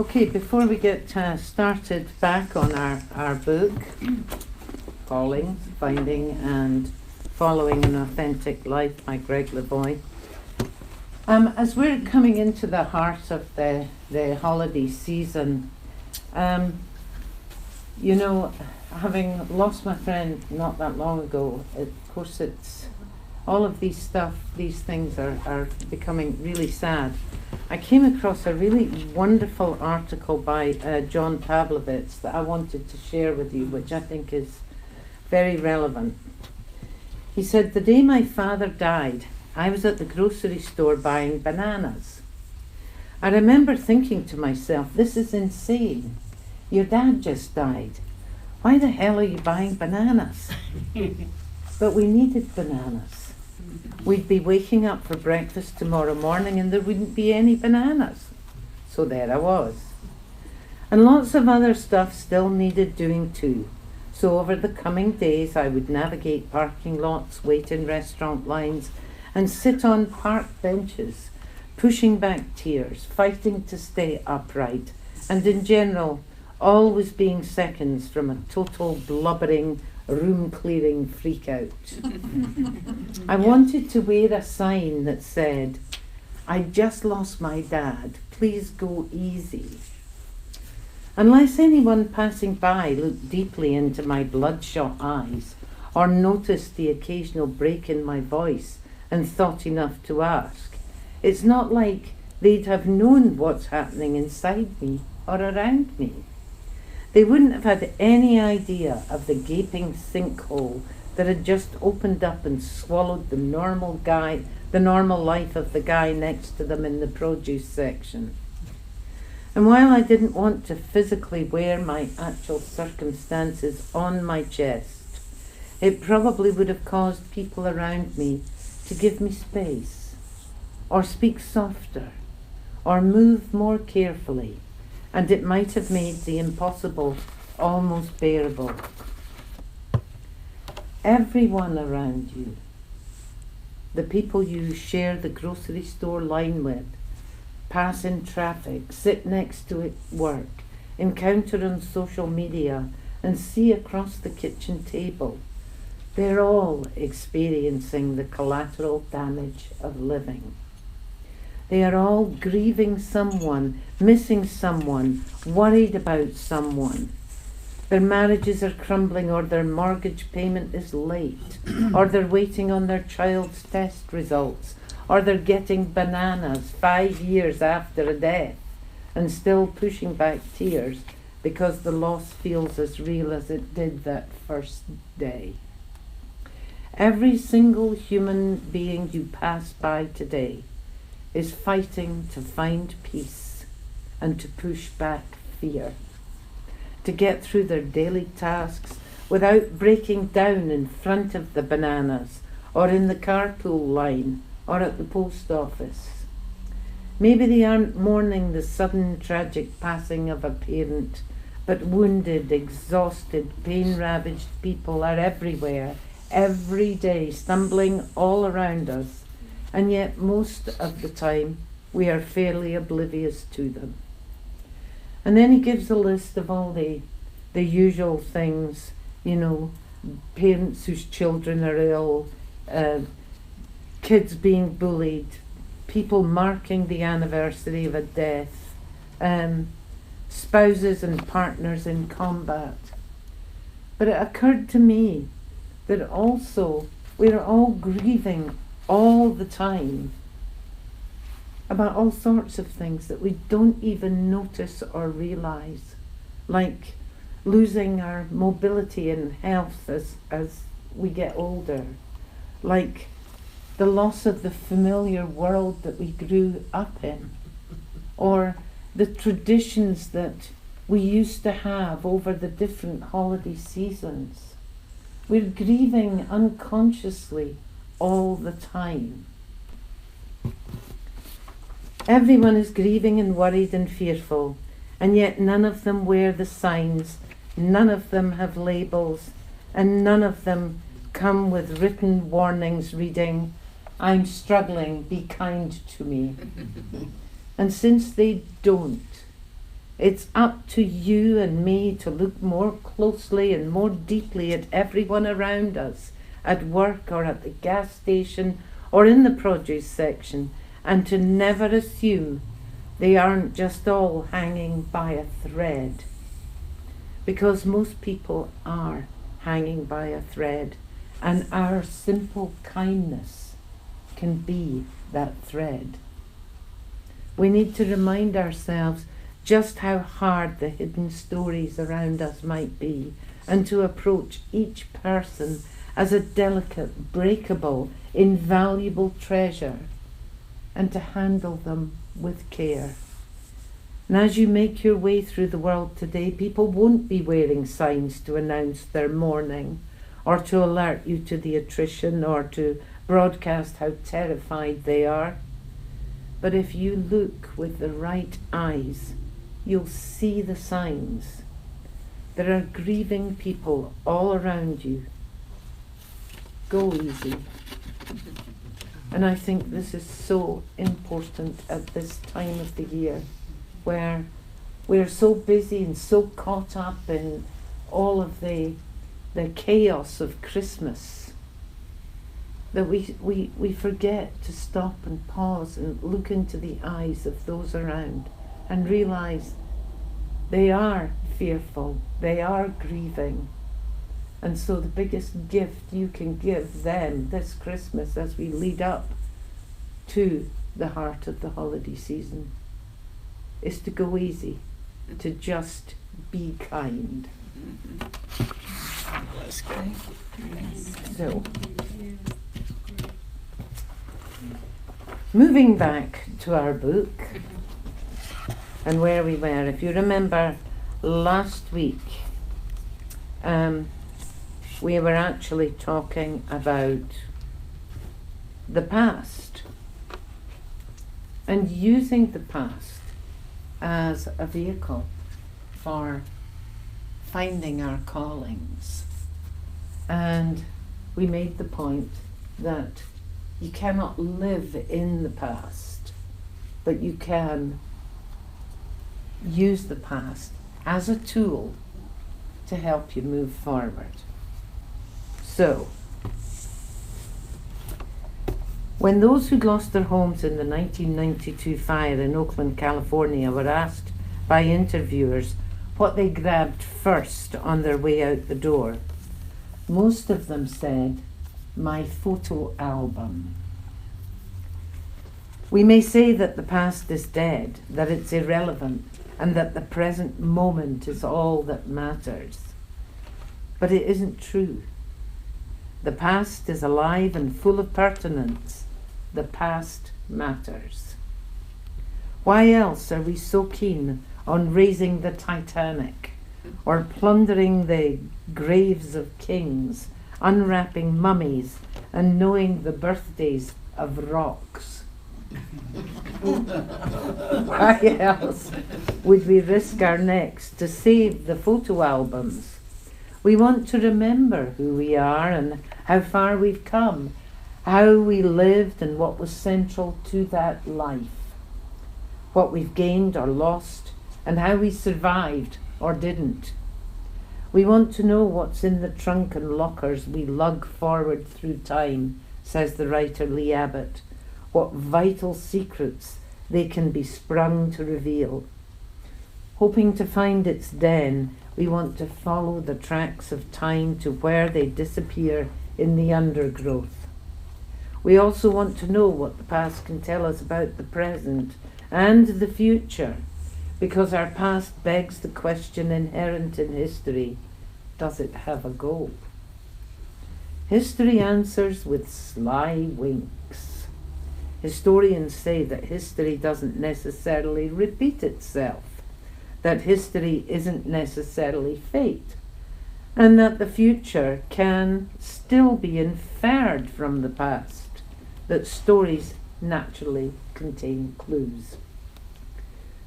Okay, before we get started back on our book, Falling, Finding and Following an Authentic Life by Greg Lavoie, as we're coming into the heart of the holiday season, you know, having lost my friend not that long ago, of course it's all of these things are becoming really sad. I came across a really wonderful article by John Pavlovitz that I wanted to share with you, which I think is very relevant. He said, "The day my father died, I was at the grocery store buying bananas. I remember thinking to myself, this is insane. Your dad just died. Why the hell are you buying bananas?" But we needed bananas. We'd be waking up for breakfast tomorrow morning and there wouldn't be any bananas. So there I was. And lots of other stuff still needed doing too. So over the coming days I would navigate parking lots, wait in restaurant lines, and sit on park benches, pushing back tears, fighting to stay upright, and in general, always being seconds from a total blubbering, room-clearing freak-out. I wanted to wear a sign that said, "I just lost my dad, please go easy." Unless anyone passing by looked deeply into my bloodshot eyes or noticed the occasional break in my voice and thought enough to ask, it's not like they'd have known what's happening inside me or around me. They wouldn't have had any idea of the gaping sinkhole that had just opened up and swallowed the normal life of the guy next to them in the produce section. And while I didn't want to physically wear my actual circumstances on my chest, it probably would have caused people around me to give me space, or speak softer, or move more carefully, and it might have made the impossible almost bearable. Everyone around you, the people you share the grocery store line with, pass in traffic, sit next to at work, encounter on social media, and see across the kitchen table, they're all experiencing the collateral damage of living. They are all grieving someone, missing someone, worried about someone. Their marriages are crumbling, or their mortgage payment is late, or they're waiting on their child's test results, or they're getting bananas 5 years after a death and still pushing back tears because the loss feels as real as it did that first day. Every single human being you pass by today is fighting to find peace and to push back fear, to get through their daily tasks without breaking down in front of the bananas or in the carpool line or at the post office. Maybe they aren't mourning the sudden tragic passing of a parent, but wounded, exhausted, pain-ravaged people are everywhere, every day, stumbling all around us. And yet most of the time we are fairly oblivious to them. And then he gives a list of all the usual things, you know, parents whose children are ill, kids being bullied, people marking the anniversary of a death, spouses and partners in combat. But it occurred to me that also we're all grieving all the time about all sorts of things that we don't even notice or realize, like losing our mobility and health as we get older, like the loss of the familiar world that we grew up in, or the traditions that we used to have over the different holiday seasons. We're grieving unconsciously all the time. Everyone is grieving and worried and fearful, and yet none of them wear the signs, none of them have labels, and none of them come with written warnings reading, "I'm struggling, be kind to me." And since they don't, It's up to you and me to look more closely and more deeply at everyone around us, at work or at the gas station or in the produce section, and to never assume they aren't just all hanging by a thread. Because most people are hanging by a thread, and our simple kindness can be that thread. We need to remind ourselves just how hard the hidden stories around us might be, and to approach each person as a delicate, breakable, invaluable treasure, and to handle them with care. And as you make your way through the world today, people won't be wearing signs to announce their mourning, or to alert you to the attrition, or to broadcast how terrified they are. But if you look with the right eyes, you'll see the signs. There are grieving people all around you. Go easy. And I think this is so important at this time of the year, where we're so busy and so caught up in all of the chaos of Christmas that we forget to stop and pause and look into the eyes of those around and realize they are fearful, they are grieving. And so the biggest gift you can give them this Christmas as we lead up to the heart of the holiday season is to go easy, to just be kind. So, moving back to our book and where we were, if you remember last week, we were actually talking about the past and using the past as a vehicle for finding our callings. And we made the point that you cannot live in the past, but you can use the past as a tool to help you move forward. So, when those who'd lost their homes in the 1992 fire in Oakland, California were asked by interviewers what they grabbed first on their way out the door, most of them said, "My photo album." We may say that the past is dead, that it's irrelevant, and that the present moment is all that matters. But it isn't true. The past is alive and full of pertinence. The past matters. Why else are we so keen on raising the Titanic, or plundering the graves of kings, unwrapping mummies, and knowing the birthdays of rocks? Why else would we risk our necks to save the photo albums? We want to remember who we are and how far we've come, how we lived and what was central to that life, what we've gained or lost, and how we survived or didn't. We want to know what's in the trunk and lockers we lug forward through time, says the writer Lee Abbott, what vital secrets they can be sprung to reveal. Hoping to find its den, we want to follow the tracks of time to where they disappear in the undergrowth. We also want to know what the past can tell us about the present and the future, because our past begs the question inherent in history: does it have a goal? History answers with sly winks. Historians say that history doesn't necessarily repeat itself, that history isn't necessarily fate, and that the future can still be inferred from the past, that stories naturally contain clues.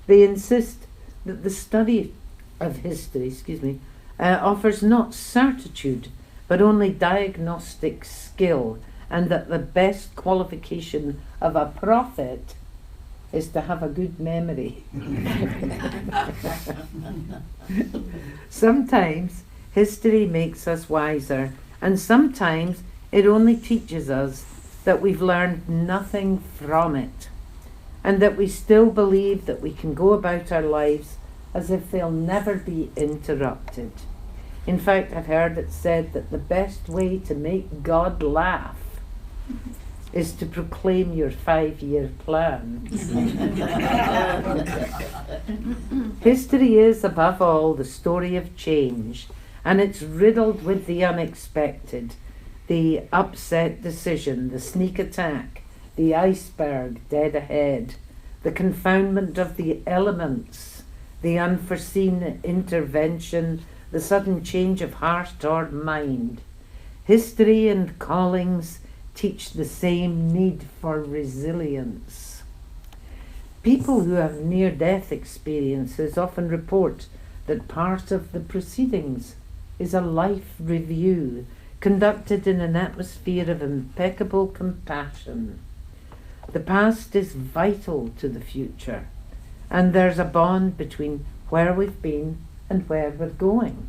They insist that the study of history, offers not certitude, but only diagnostic skill, and that the best qualification of a prophet is to have a good memory. Sometimes history makes us wiser, and sometimes it only teaches us that we've learned nothing from it, and that we still believe that we can go about our lives as if they'll never be interrupted. In fact, I've heard it said that the best way to make God laugh is to proclaim your 5-year plan. History is, above all, the story of change, and it's riddled with the unexpected, the upset decision, the sneak attack, the iceberg dead ahead, the confoundment of the elements, the unforeseen intervention, the sudden change of heart or mind. History and callings teach the same need for resilience. People who have near-death experiences often report that part of the proceedings is a life review conducted in an atmosphere of impeccable compassion. The past is vital to the future, and there's a bond between where we've been and where we're going.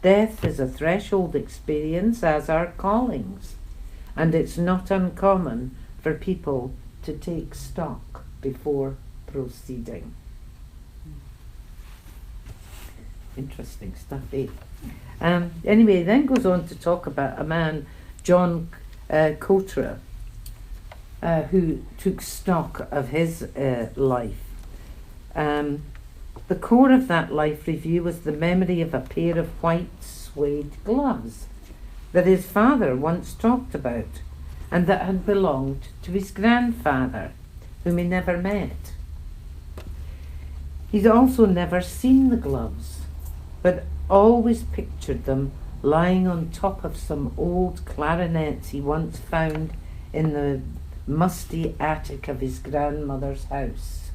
Death is a threshold experience, as are callings, and it's not uncommon for people to take stock before proceeding. Interesting stuff, eh? Anyway, then goes on to talk about a man, John Cotra, who took stock of his life. The core of that life review was the memory of a pair of white suede gloves that his father once talked about, and that had belonged to his grandfather, whom he never met. He'd also never seen the gloves, but always pictured them lying on top of some old clarinets he once found in the musty attic of his grandmother's house.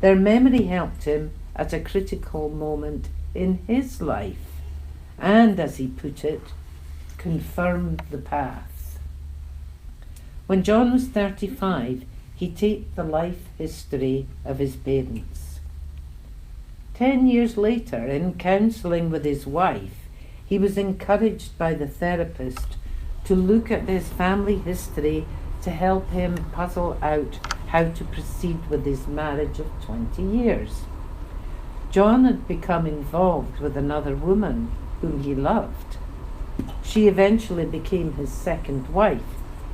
Their memory helped him at a critical moment in his life, and, as he put it, confirmed the path. When John was 35, he taped the life history of his parents. 10 years later, in counselling with his wife, he was encouraged by the therapist to look at his family history to help him puzzle out how to proceed with his marriage of 20 years. John had become involved with another woman whom he loved. She eventually became his second wife,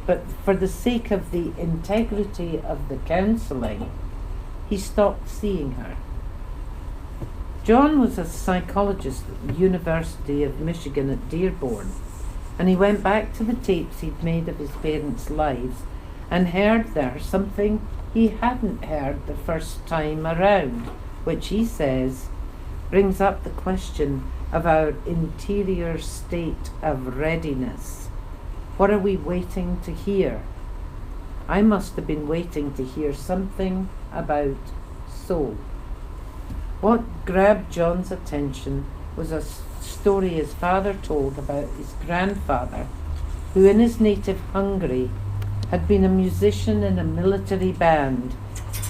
but for the sake of the integrity of the counselling, he stopped seeing her. John was a psychologist at the University of Michigan at Dearborn, and he went back to the tapes he'd made of his parents' lives and heard there something he hadn't heard the first time around, which he says brings up the question of our interior state of readiness. What are we waiting to hear? I must have been waiting to hear something about soul. What grabbed John's attention was a story his father told about his grandfather, who in his native Hungary had been a musician in a military band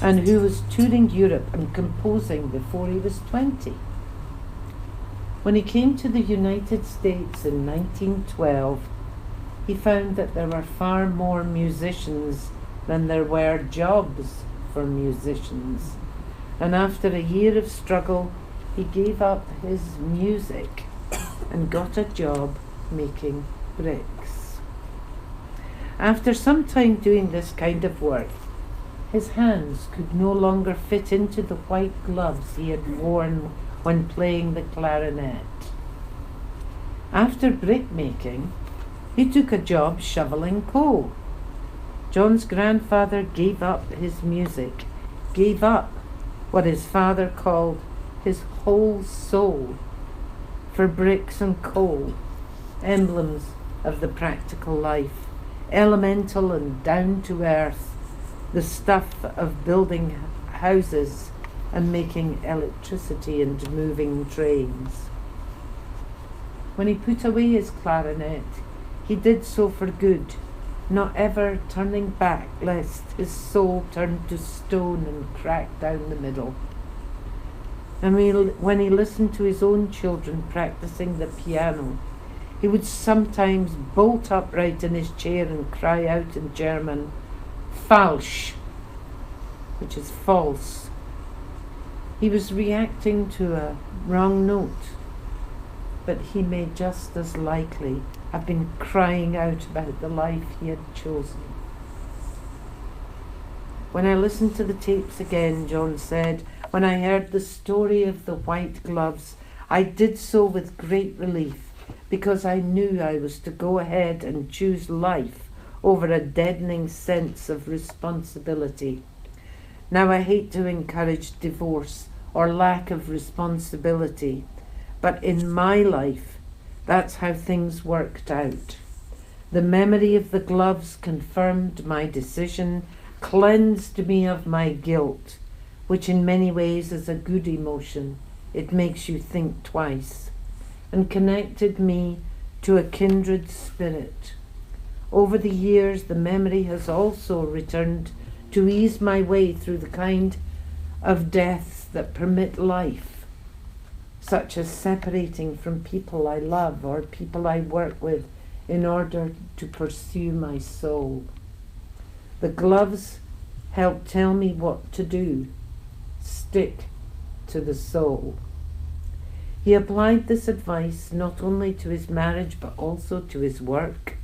and who was touring Europe and composing before he was 20. When he came to the United States in 1912, he found that there were far more musicians than there were jobs for musicians. And after a year of struggle, he gave up his music and got a job making bricks. After some time doing this kind of work, his hands could no longer fit into the white gloves he had worn when playing the clarinet. After brick making, he took a job shoveling coal. John's grandfather gave up his music, gave up what his father called his whole soul for bricks and coal, emblems of the practical life, elemental and down to earth, the stuff of building houses and making electricity and moving trains. When he put away his clarinet, he did so for good, not ever turning back lest his soul turn to stone and crack down the middle. And when he listened to his own children practicing the piano, he would sometimes bolt upright in his chair and cry out in German, "Falsch," which is false. He was reacting to a wrong note, but he may just as likely have been crying out about the life he had chosen. When I listened to the tapes again, John said, when I heard the story of the white gloves, I did so with great relief, because I knew I was to go ahead and choose life over a deadening sense of responsibility. Now, I hate to encourage divorce or lack of responsibility, but in my life, that's how things worked out. The memory of the gloves confirmed my decision, cleansed me of my guilt, which in many ways is a good emotion. It makes you think twice, and connected me to a kindred spirit. Over the years, the memory has also returned to ease my way through the kind of deaths that permit life, such as separating from people I love or people I work with in order to pursue my soul. The gloves help tell me what to do. Stick to the soul. He applied this advice not only to his marriage but also to his work.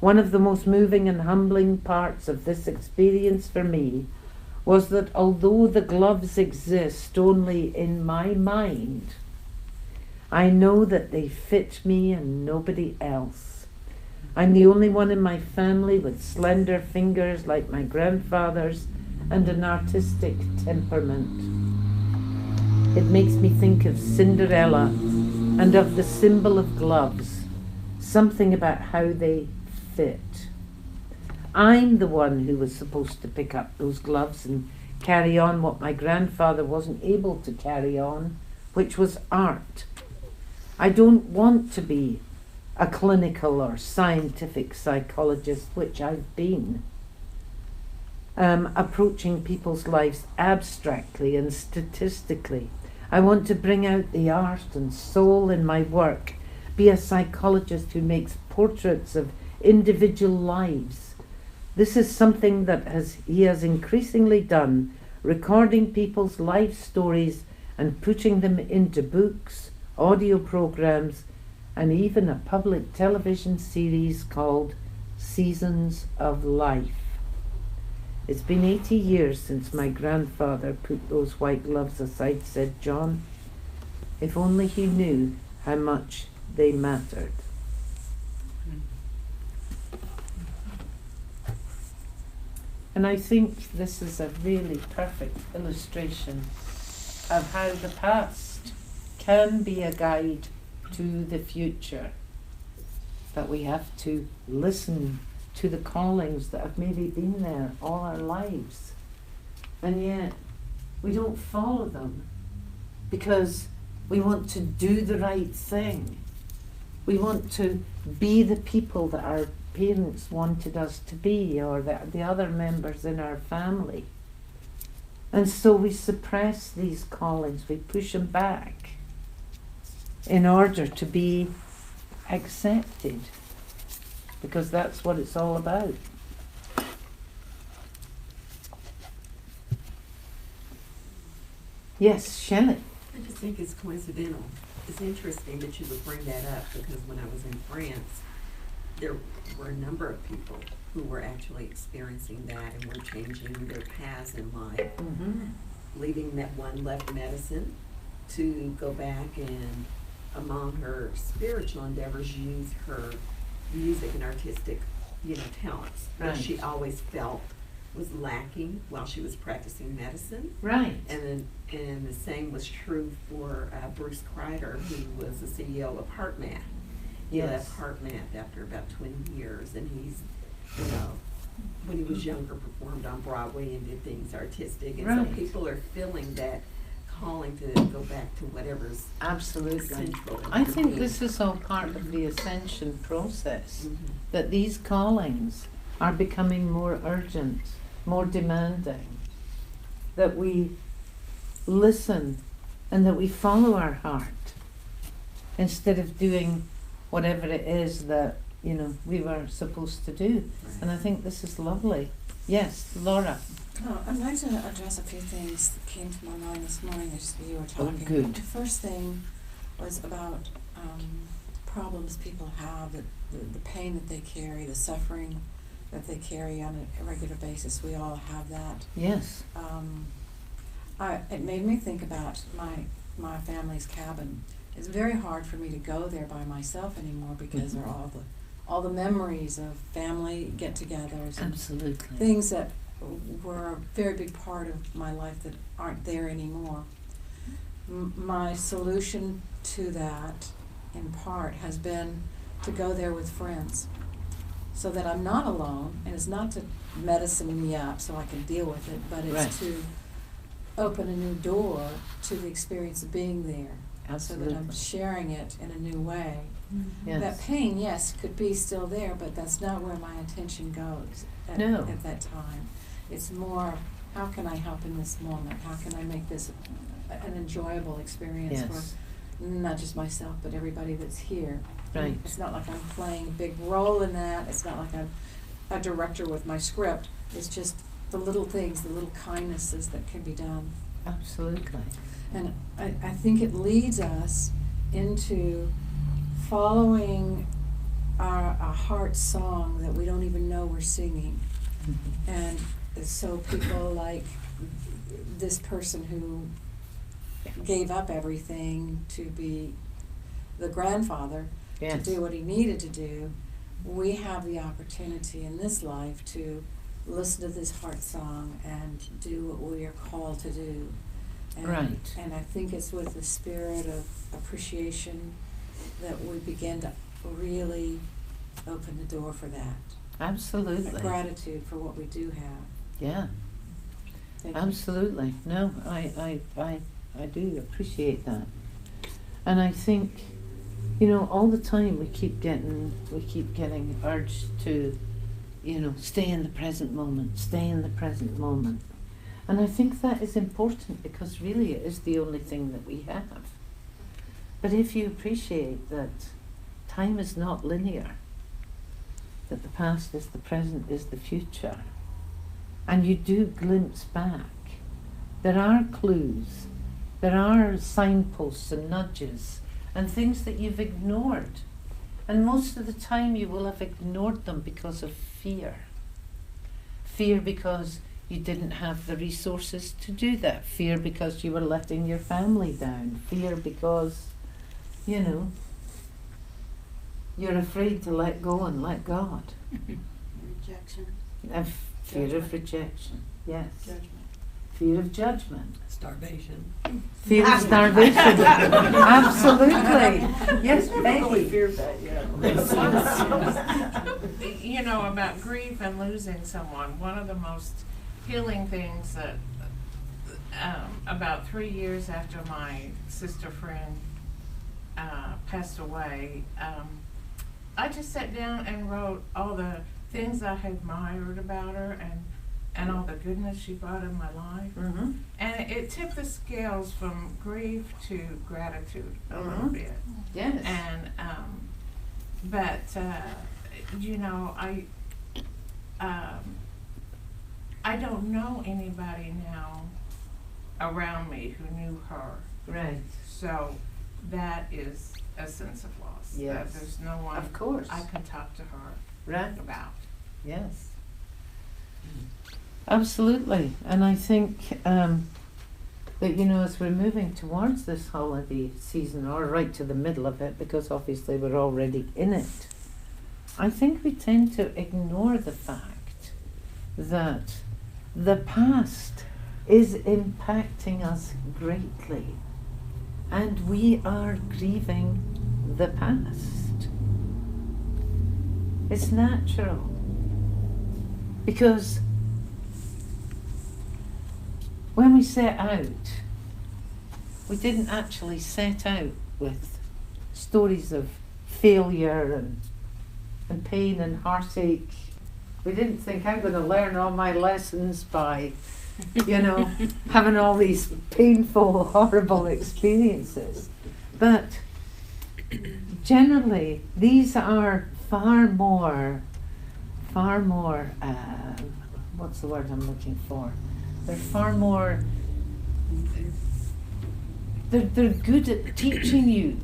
One of the most moving and humbling parts of this experience for me was that although the gloves exist only in my mind, I know that they fit me and nobody else. I'm the only one in my family with slender fingers like my grandfather's and an artistic temperament. It makes me think of Cinderella and of the symbol of gloves, something about how they fit. I'm the one who was supposed to pick up those gloves and carry on what my grandfather wasn't able to carry on, which was art. I don't want to be a clinical or scientific psychologist, which I've been, approaching people's lives abstractly and statistically. I want to bring out the art and soul in my work, be a psychologist who makes portraits of individual lives. This is something that he has increasingly done, recording people's life stories and putting them into books, audio programs, and even a public television series called Seasons of Life. It's been 80 years since my grandfather put those white gloves aside, said John. If only he knew how much they mattered. And I think this is a really perfect illustration of how the past can be a guide to the future. But we have to listen to the callings that have maybe been there all our lives. And yet we don't follow them because we want to do the right thing. We want to be the people that our parents wanted us to be, or the other members in our family. And so we suppress these callings, we push them back in order to be accepted, because that's what it's all about. Yes, Shelley. I just think it's coincidental. It's interesting that you would bring that up, because when I was in France, there were a number of people who were actually experiencing that and were changing their paths in life, leaving that one left medicine to go back and, among her spiritual endeavors, use her music and artistic, talents that she always felt was lacking while she was practicing medicine. Right. And the same was true for Bruce Kreider, who was the CEO of HeartMath. He left HeartMath after about 20 years, and he's, when he was younger, performed on Broadway and did things artistic. And so people are feeling that calling to go back to whatever's absolutely central. I think this is all part of the ascension process, that these callings are becoming more urgent, more demanding, that we listen and that we follow our heart instead of doing whatever it is that, we were supposed to do. Right. And I think this is lovely. Yes, Laura. Oh, I'd like to address a few things that came to my mind this morning as you were Oh, talking. good. The first thing was about problems people have, the pain that they carry, the suffering that they carry on a regular basis. We all have that. Yes. It made me think about my family's cabin. It's very hard for me to go there by myself anymore because there are all the memories of family get-togethers and Absolutely. things that were a very big part of my life that aren't there anymore. My solution to that, in part, has been to go there with friends so that I'm not alone, and it's not to medicine me up so I can deal with it, but it's Right. to open a new door to the experience of being there. Absolutely. So that I'm sharing it in a new way. Yes. That pain, yes, could be still there, but that's not where my attention goes at that time. It's more, how can I help in this moment? How can I make this an enjoyable experience Yes. for not just myself, but everybody that's here? Right. It's not like I'm playing a big role in that. It's not like I'm a director with my script. It's just the little things, the little kindnesses that can be done. Absolutely. And I think it leads us into following our heart song that we don't even know we're singing. Mhm. And so people like this person who gave up everything to be the grandfather, Yes. to do what he needed to do, we have the opportunity in this life to listen to this heart song and do what we are called to do. And, Right. and I think it's with the spirit of appreciation that we begin to really open the door for that. Absolutely. Gratitude for what we do have. Yeah. Thank you. Absolutely. No, I do appreciate that. And I think, all the time we keep getting urged to, stay in the present moment, stay in the present moment. And I think that is important because really it is the only thing that we have. But if you appreciate that time is not linear, that the past is the present is the future, and you do glimpse back, there are clues, there are signposts and nudges and things that you've ignored. And most of the time you will have ignored them because of fear. Fear because you didn't have the resources to do that. Fear because you were letting your family down. Fear because, you're afraid to let go and let God. Rejection. And fear of Judgment. rejection. Yes. Judgment. Fear of judgment. Starvation. Fear of starvation. Absolutely. Yes, Peggy. feared that, yeah. About grief and losing someone, one of the most healing things that about 3 years after my sister friend passed away, I just sat down and wrote all the things I had admired about her and all the goodness she brought in my life. Mm-hmm. And it tipped the scales from grief to gratitude a little bit. Yes. And I don't know anybody now around me who knew her. Right. So that is a sense of loss. That Yes. there's no one Of course. I can talk to her Right. about. Yes. Absolutely. And I think that, as we're moving towards this holiday season, or right to the middle of it, because obviously we're already in it, I think we tend to ignore the fact that the past is impacting us greatly, and we are grieving the past. It's natural, because when we set out, we didn't actually set out with stories of failure and pain and heartache We didn't think I'm going to learn all my lessons by, having all these painful, horrible experiences. But generally, these are far more, what's the word I'm looking for? They're far more, they're good at teaching you.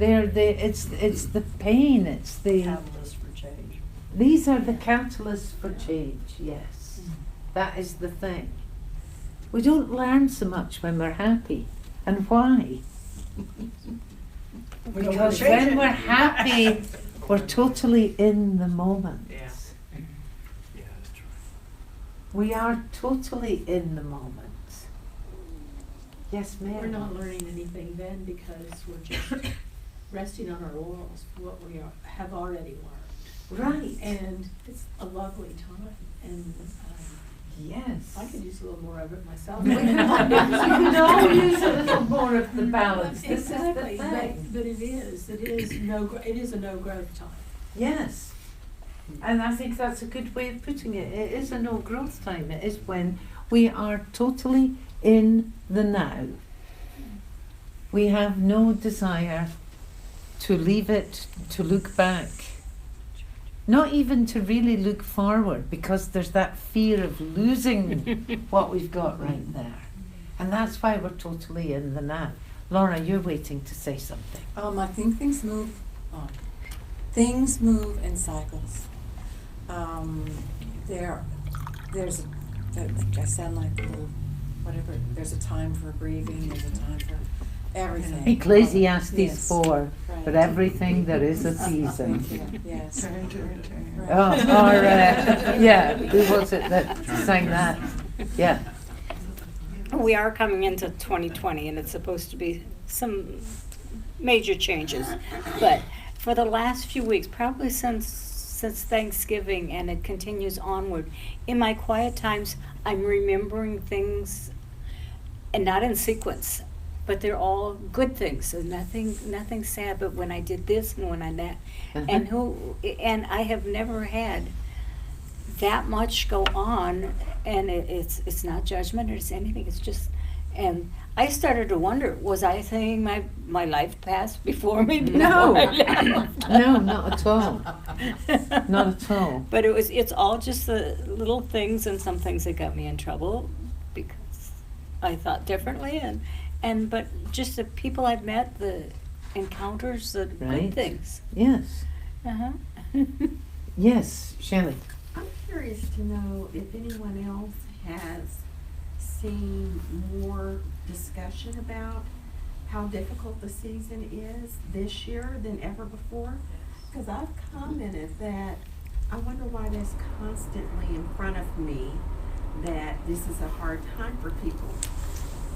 It's the pain, it's the... Catalyst for change. These are the catalysts for change, yes. That is the thing. We don't learn so much when we're happy. And why? Because when we're happy, we're totally in the moment. Yeah. Yeah, that's right. We are totally in the moment. Yes, ma'am. We're not learning anything then because we're just resting on our laurels for what we have already learned. Right. And it's a lovely time, and Yes. I could use a little more of it myself. We could all use a little more of the balance. This Exactly, is the thing. but it is a no growth time. Yes. And I think that's a good way of putting it. It is a no growth time. It is when we are totally in the now. We have no desire to leave it, to look back. Not even to really look forward, because there's that fear of losing what we've got right there. And that's why we're totally in the now. Laura, you're waiting to say something. I think things move on. Things move in cycles. I sound like a little, whatever, there's a time for grieving, there's a time for everything. Ecclesiastes Yes. 4, Right. for everything there is a season. Yes. Turn. Right. Who was it that sang that? Yeah. We are coming into 2020, and it's supposed to be some major changes. But for the last few weeks, probably since Thanksgiving, and it continues onward, in my quiet times, I'm remembering things, and not in sequence, but they're all good things. So nothing sad. But when I did this and when I that, and I have never had that much go on, and it's not judgment or it's anything. It's just, and I started to wonder, was I saying my life passed before me? No. before I left? No, not at all. Not at all. But it's all just the little things, and some things that got me in trouble because I thought differently, but just the people I've met, the encounters, the Right. good things. Yes. Uh-huh. Yes, Shelley. I'm curious to know if anyone else has seen more discussion about how difficult the season is this year than ever before. Because I've commented that I wonder why that's constantly in front of me, that this is a hard time for people.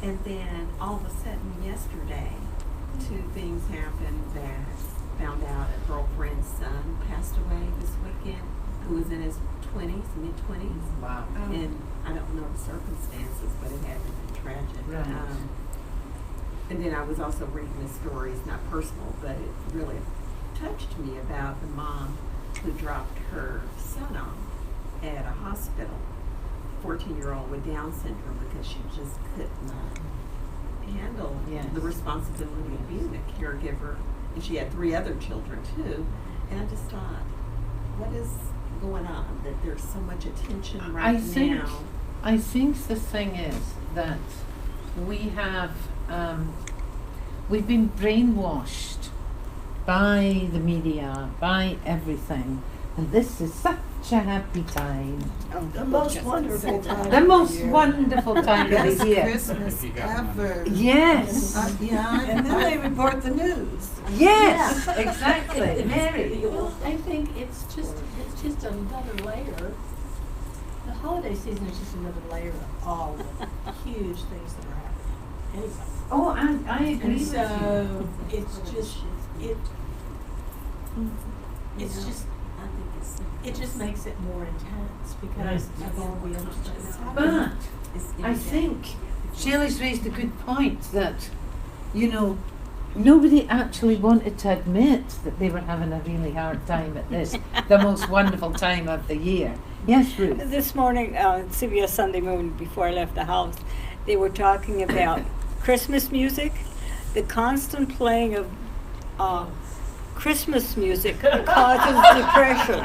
And then all of a sudden yesterday, 2 things happened that found out a girlfriend's son passed away this weekend, who was in his mid-20s. Wow. And I don't know the circumstances, but it had been tragic. Right. And then I was also reading the stories, not personal, but it really touched me about the mom who dropped her son off at a hospital, 14-year-old with Down syndrome, because she just could not handle Yes. the responsibility of being a caregiver. And she had 3 other children too. And I just thought, what is going on that there's so much attention right now? I think the thing is that we've been brainwashed by the media, by everything, and this is such a happy time. The most wonderful time. The of most year. wonderful time of Best the year. Christmas ever. Yes. And then they report the news. Yes, exactly. Mary. Well, I think it's just another layer. The holiday season is just another layer of all the huge things that are happening. Anyway. Oh, I agree And with so you. it's just it just makes it more intense because of all the other stuff. But It's I think Shelley's raised a good point that, nobody actually wanted to admit that they were having a really hard time at this, the most wonderful time of the year. Yes, Ruth? This morning on CBS Sunday Morning, before I left the house, they were talking about Christmas music. The constant playing of Christmas music causes depression.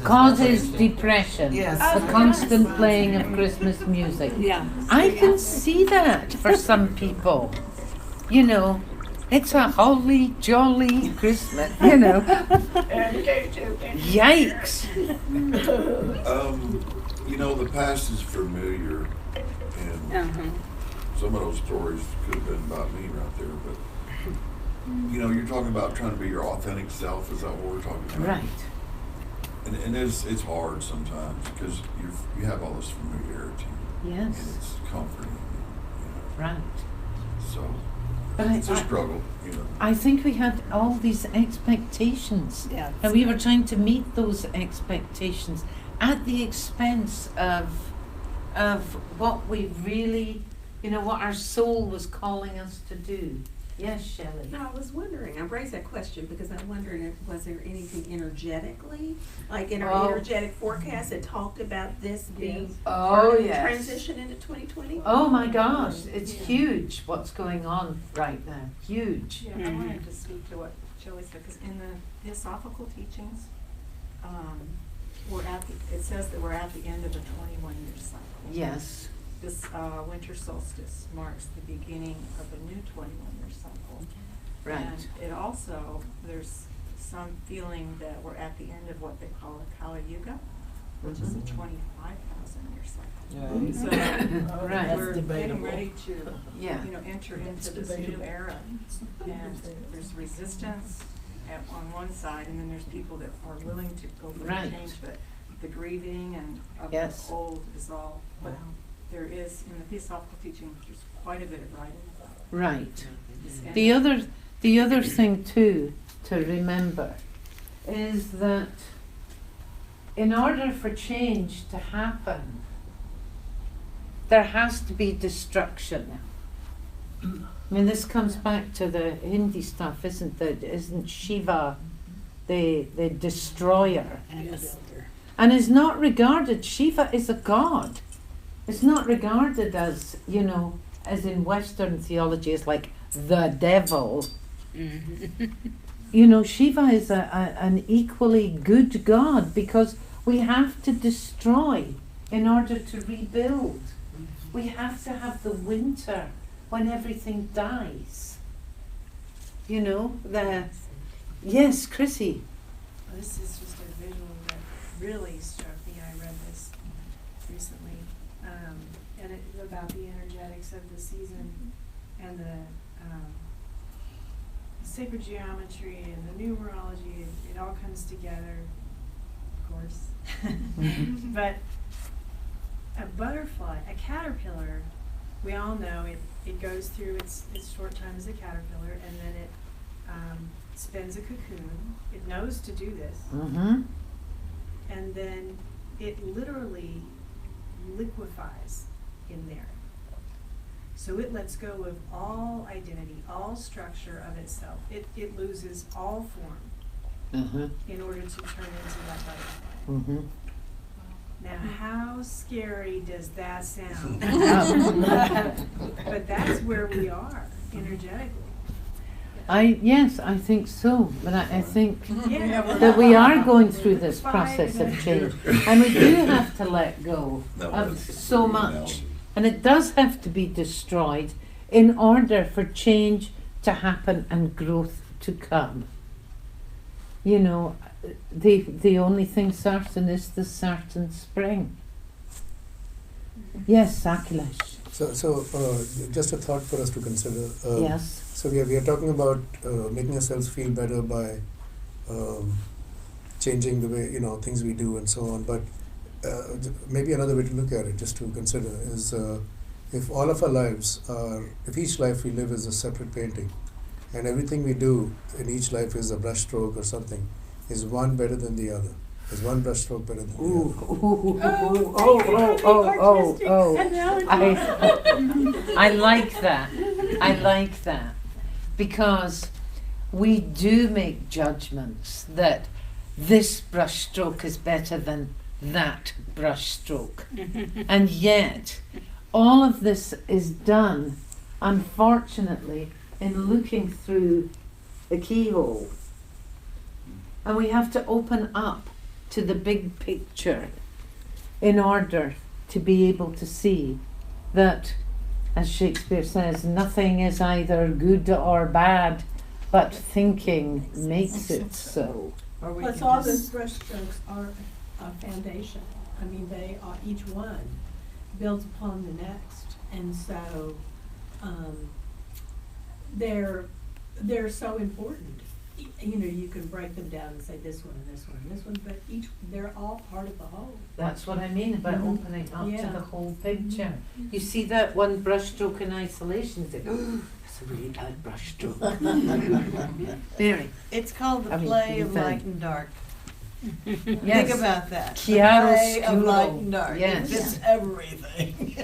Causes depression. Yes. The constant playing of Christmas music. Yeah. I can see that for some people. You know, it's a holly jolly Christmas, you know. Yikes. You know, the past is familiar, and Uh-huh. some of those stories could have been about me right there, but, you know, you're talking about trying to be your authentic self. Is that what we're talking about? Right. And it's hard sometimes because you have all this familiarity. And Yes. it's comforting, you know. Right. So, But it's a struggle, you know. I think we had all these expectations. Yeah. And we were trying to meet those expectations at the expense of what we really, you know, what our soul was calling us to do. Yes, Shelley. No, I was wondering, I raised that question because I'm wondering if, was there anything energetically, like in our Oh. energetic forecast that talked about this being Oh, part of the yes. transition into 2020? Oh my gosh, it's huge what's going on right now. Huge. Yeah, I wanted to speak to what Shelley said, because in the Theosophical teachings, it says that we're at the end of a 21-year cycle. Yes. This winter solstice marks the beginning of a new 21-year cycle. Right. And it also, there's some feeling that we're at the end of what they call a Kali Yuga, which is a 25,000-year cycle. So Right. we're getting ready to, Yeah. enter into this new era. And there's resistance on one side, and then there's people that are willing to go for Right. change, but the grieving and of Yes. the old is all, but there is, in the Theosophical teaching, there's quite a bit of writing about it. Right. This The other thing too to remember is that in order for change to happen, there has to be destruction. I mean, this comes back to the Hindi stuff, isn't Shiva the destroyer? Yes. And is not regarded, Shiva is a god. It's not regarded as, you know, as in Western theology, as like the devil. You know, Shiva is an equally good god because we have to destroy in order to rebuild. We have to have the winter when everything dies. You know, yes, Chrissy. This is just a visual that really struck me. I read this recently, and it's about the energetics of the season and the sacred geometry and the numerology. It all comes together, of course. But a butterfly, a caterpillar, we all know it goes through its short time as a caterpillar, and then it spins a cocoon. It knows to do this. Mm-hmm. And then it literally liquefies in there. So it lets go of all identity, all structure of itself. It loses all form Uh-huh. in order to turn into that butterfly. Mm-hmm. Now, how scary does that sound? But that's where we are energetically. Yes, I think so. But I think Yeah. that we are going through this process of change. And we do have to let go of so much. And it does have to be destroyed in order for change to happen and growth to come. You know, the only thing certain is the certain spring. Yes, Sakilash. So just a thought for us to consider. Yes. So we are talking about making ourselves feel better by changing the way, things we do and so on. But maybe another way to look at it, just to consider, is if all of our lives if each life we live is a separate painting, and everything we do in each life is a brush stroke or something, is one better than the other? Is one brush stroke better than the other? I like that. I like that, because we do make judgments that this brush stroke is better than that brush stroke. And yet, all of this is done, unfortunately, in looking through the keyhole. And we have to open up to the big picture in order to be able to see that, as Shakespeare says, nothing is either good or bad, but thinking makes it so. Or we Plus, can all just- those brush strokes are a foundation. I mean, they are, each one builds upon the next, and so they're so important. You know, you can break them down and say this one and this one and this one, but they're all part of the whole. That's what I mean about opening up to Yeah. the whole picture. You see that one brush stroke in isolation, you think, oh, that's a really bad brush stroke. Very. It's called the I mean, play you of think. light and dark. Yes. Think about that. The Chiaroscuro. play of light and dark. Yes. It fits everything.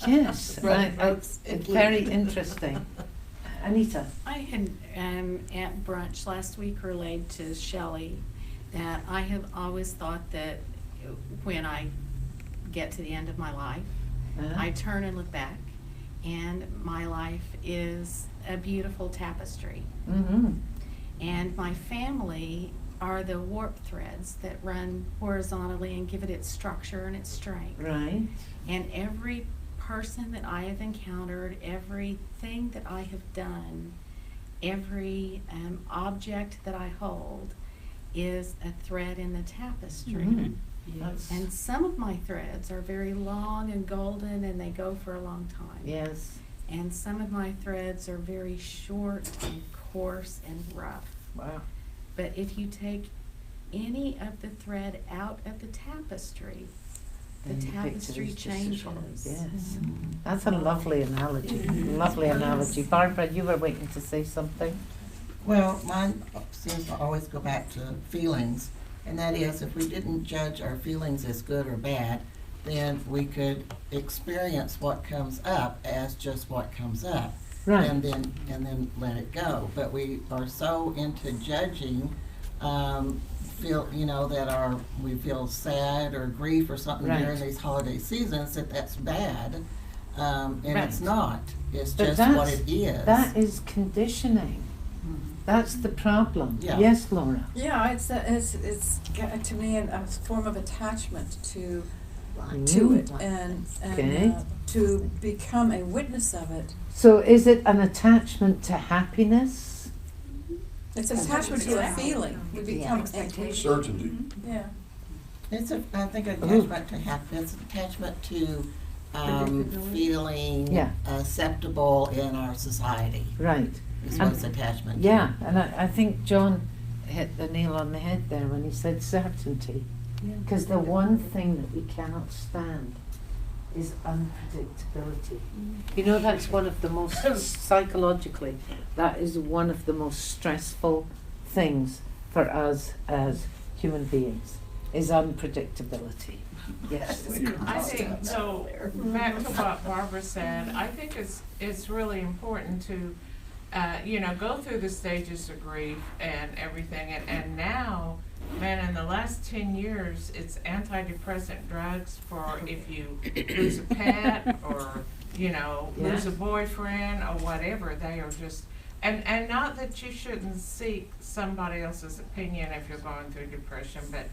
Yes, Right, I, folks, it's very interesting. Anita. I had at brunch last week relayed to Shelley that I have always thought that when I get to the end of my life, I turn and look back, and my life is a beautiful tapestry. Mm-hmm. And my family are the warp threads that run horizontally and give it its structure and its strength. Right. And every person that I have encountered, everything that I have done, every object that I hold is a thread in the tapestry. Mhm. That's- And some of my threads are very long and golden and they go for a long time. Yes. And some of my threads are very short and coarse and rough. Wow. But if you take any of the thread out of the tapestry, the And the picture tapestry is just as changes. well. Yes. That's a lovely analogy. Lovely analogy. Barbara, you were waiting to say something. Well, mine seems to always go back to feelings, and that is if we didn't judge our feelings as good or bad, then we could experience what comes up as just what comes up. Right. And then let it go. But we are so into judging, that we feel sad or grief or something Right. during these holiday seasons that's bad, and Right. it's not. It's But just what it is. That is conditioning. That's the problem. Yeah. Yes, Laura. Yeah, it's to me a form of attachment to Mm. it, and Okay. to become a witness of it. So is it an attachment to happiness? It's attachment to a feeling. We become Certainty. Yeah. I think attachment to happiness, attachment to feeling Yeah. acceptable in our society Right. is what it's attachment to. Yeah, and I think John hit the nail on the head there when he said certainty. Because the one thing that we cannot stand is unpredictability. You know, that's one of the most, psychologically, that is one of the most stressful things for us as human beings, is unpredictability. Yes. I think, so, back to what Barbara said, I think it's really important to, go through the stages of grief and everything, and now, man, in the last 10 years, it's antidepressant drugs for if you lose a pet or, lose a boyfriend or whatever. They are just, and not that you shouldn't seek somebody else's opinion if you're going through depression, but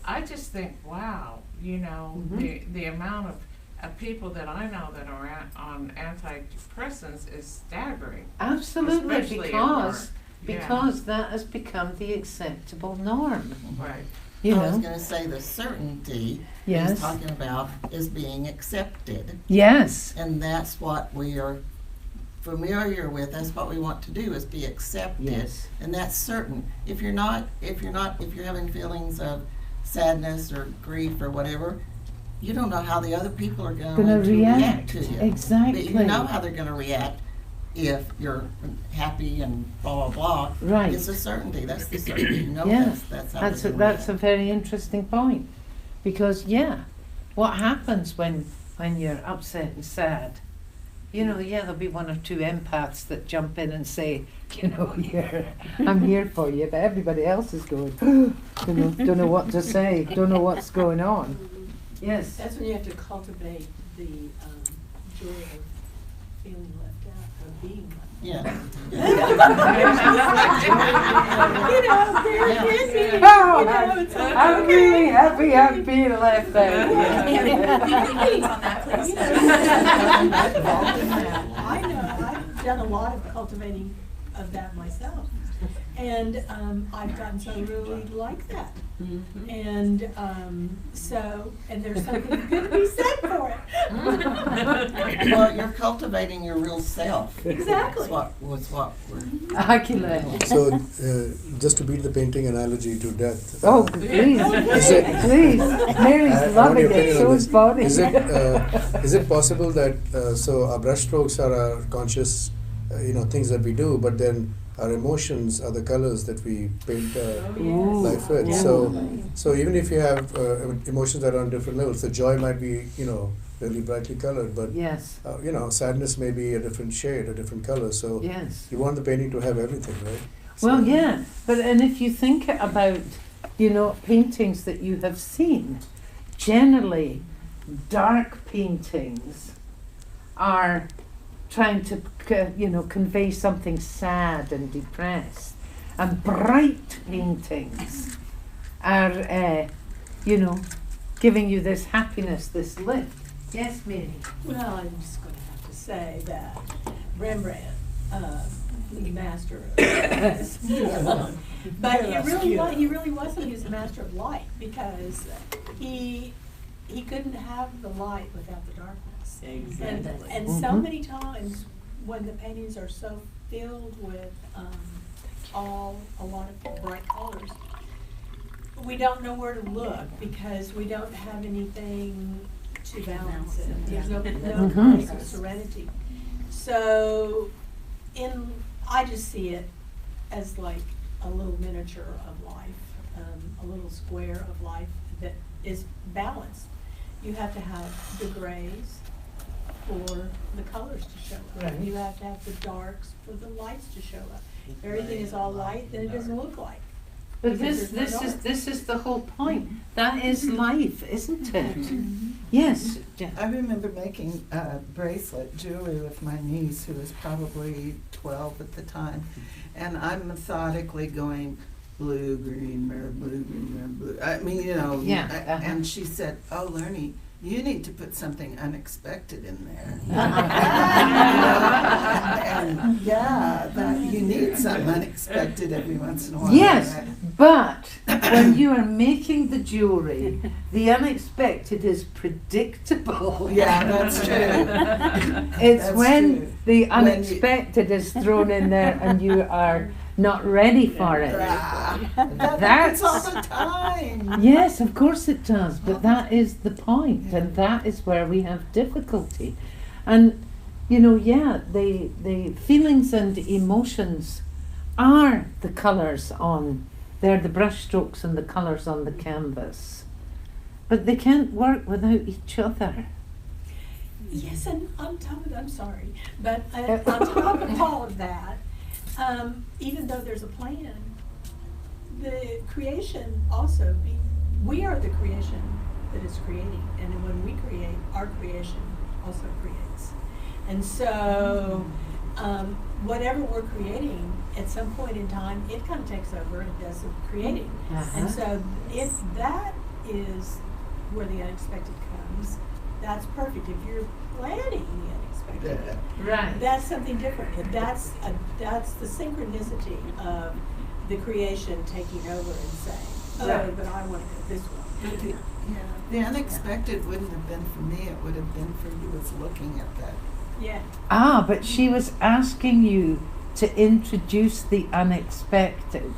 I just think, wow, the amount of people that I know that are on antidepressants is staggering. Absolutely, Especially at work. because that has become the acceptable norm. Right. You I was know? going to say the certainty Yes. he's talking about is being accepted. Yes. And that's what we are familiar with. That's what we want to do, is be accepted. Yes. And that's certain. If you're having feelings of sadness or grief or whatever, you don't know how the other people are going Gonna to react to you. Exactly. But you know how they're going to react if you're happy and blah, blah, blah. Right. It's a certainty. That's the certainty. You know Yeah. that's how That's they're a, gonna that's a react. very interesting point. Because, what happens when you're upset and sad? You know, yeah, there'll be one or two empaths that jump in and say, you know, I'm here for you, but everybody else is going, don't know what to say, don't know what's going on. Yes. That's when you have to cultivate the joy of feeling left out, of being left out. Yeah. I'm really happy I'm being left out. I know, I've done a lot of cultivating of that myself. And I've gotten to really like that. Mm-hmm. And and there's something good to be said for it. Well, you're cultivating your real self. Exactly. Was what we're. So, just to beat the painting analogy to death. Oh, please, please. Mary's I want loving your it, opinion so on is this. Bonnie. Is it possible that so our brushstrokes are our conscious, things that we do, but then our emotions are the colors that we paint life with. Yeah. So even if you have emotions that are on different levels, the joy might be really brightly colored, but Yes. sadness may be a different shade, a different color. So Yes. you want the painting to have everything, right? Well, So- yeah, and if you think about, paintings that you have seen, generally, dark paintings are trying to, convey something sad and depressed, and bright paintings are, giving you this happiness, this lift. Yes, Mary. Well, I'm just going to have to say that Rembrandt, the master of this, but he really wasn't. He was a master of light because he couldn't have the light without the darkness. Exactly. And so many times when the paintings are so filled with a lot of bright colors, we don't know where to look because we don't have anything to balance it. There's no place of serenity. So I just see it as like a little miniature of life, a little square of life that is balanced. You have to have the grays for the colors to show up. Right. You have to have the darks for the lights to show up. If everything is all light, then it doesn't look like. But Because this there's no is dark. this is the whole point. That is life, isn't it? Yes. I remember making bracelet jewelry with my niece, who was probably 12 at the time, and I'm methodically going blue, green, red, blue, green, red, blue. I mean, Yeah, and she said, "Oh, Lernie, you need to put something unexpected in there." And you need something unexpected every once in a while. Yes, right? but when you are making the jewelry, the unexpected is predictable. Yeah, that's true. It's That's when true. the When you- unexpected is thrown in there and you are not ready for it. That That's- happens all the time. Yes, of course it does, but that is the point, and that is where we have difficulty. And the feelings and emotions are the colours they're the brush strokes and the colours on the canvas. But they can't work without each other. Yes, and on top of, I'm sorry, but on top of all of that, even though there's a plan, the creation also, we are the creation that is creating. And when we create, our creation also creates. And so, whatever we're creating, at some point in time, it kind of takes over and does some creating. And so, if that is where the unexpected comes, that's perfect. If you're planning the unexpected, Right. that's something different. That's the synchronicity of the creation taking over and saying, "Oh, Right. but I want to go this way." But the unexpected wouldn't have been for me, it would have been for you was looking at that. Yeah. Ah, but she was asking you to introduce the unexpected,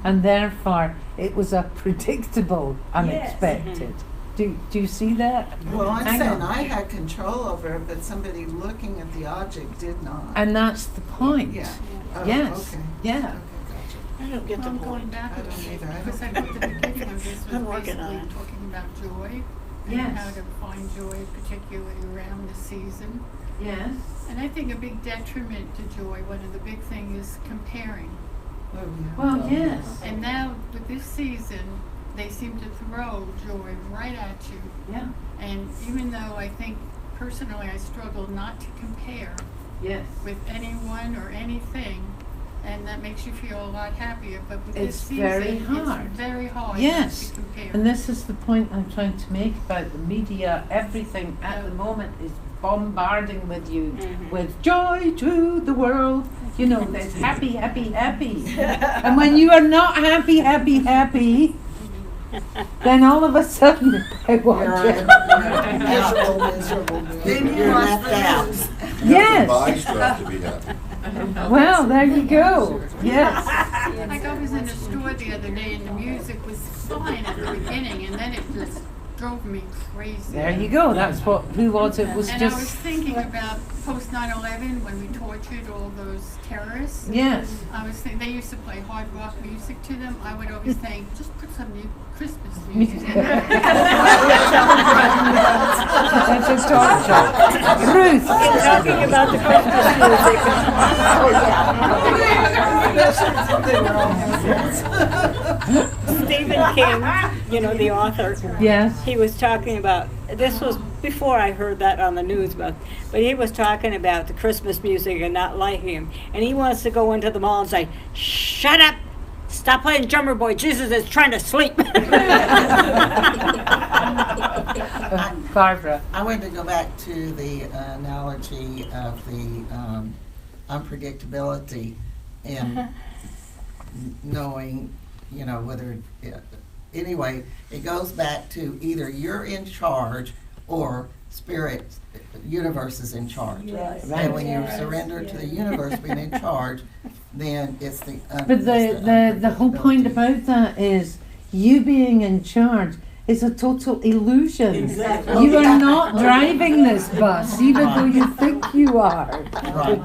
and therefore it was a predictable unexpected. Do you see that? Well, I'm Hang saying on. I had control over it, but somebody looking at the object did not. And that's the point. Yeah. Oh, Yes. okay. Yeah. Okay, gotcha. I don't get the I'm going point. back I don't either. I because I don't- thought the beginning of this was I'm working on basically it. talking about joy. and Yes. how to find joy, particularly around the season. Yes. And I think a big detriment to joy, one of the big things is comparing. Well, yes. And now with this season, they seem to throw joy right at you. Yeah. And even though I think personally I struggle not to compare Yes. with anyone or anything, and that makes you feel a lot happier, but with It's this season, very hard. it's very hard Yes. not to compare. And this is the point I'm trying to make about the media. Everything at the moment is bombarding with you with joy to the world. You know, there's happy, happy, happy. And when you are not happy, happy, happy, then all of a sudden I watch it. Miserable. Then you You're watch left the out. news. You have to buy Yes. stuff to be happy. Well, there you go. Yes. Like I was in a store the other day and the music was fine at the beginning and then it just drove me crazy. There you go. That's what. Who was it? Was And I was just. thinking about post 9/11 when we tortured all those terrorists. Yes. I was thinking, they used to play hard rock music to them. I would always think, just put some new Christmas music in there. That's a torture. Ruth. Talking about the Christmas music. Stephen King, you know, the author. Yes. He was talking about, this was before I heard that on the news, but he was talking about the Christmas music and not liking him. And he wants to go into the mall and say, "Shut up! Stop playing Drummer Boy. Jesus is trying to sleep." Barbara. I wanted to go back to the analogy of the unpredictability and knowing, you know, whether, anyway, it goes back to either you're in charge or spirit, universe is in charge. Yes. And when you Right. surrender to the universe being in charge, then it's the But the whole point about that is you being in charge is a total illusion. Exactly. You are not driving this bus, even though you think you are. Right.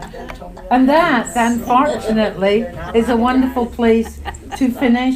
And that, unfortunately, is a wonderful place to finish.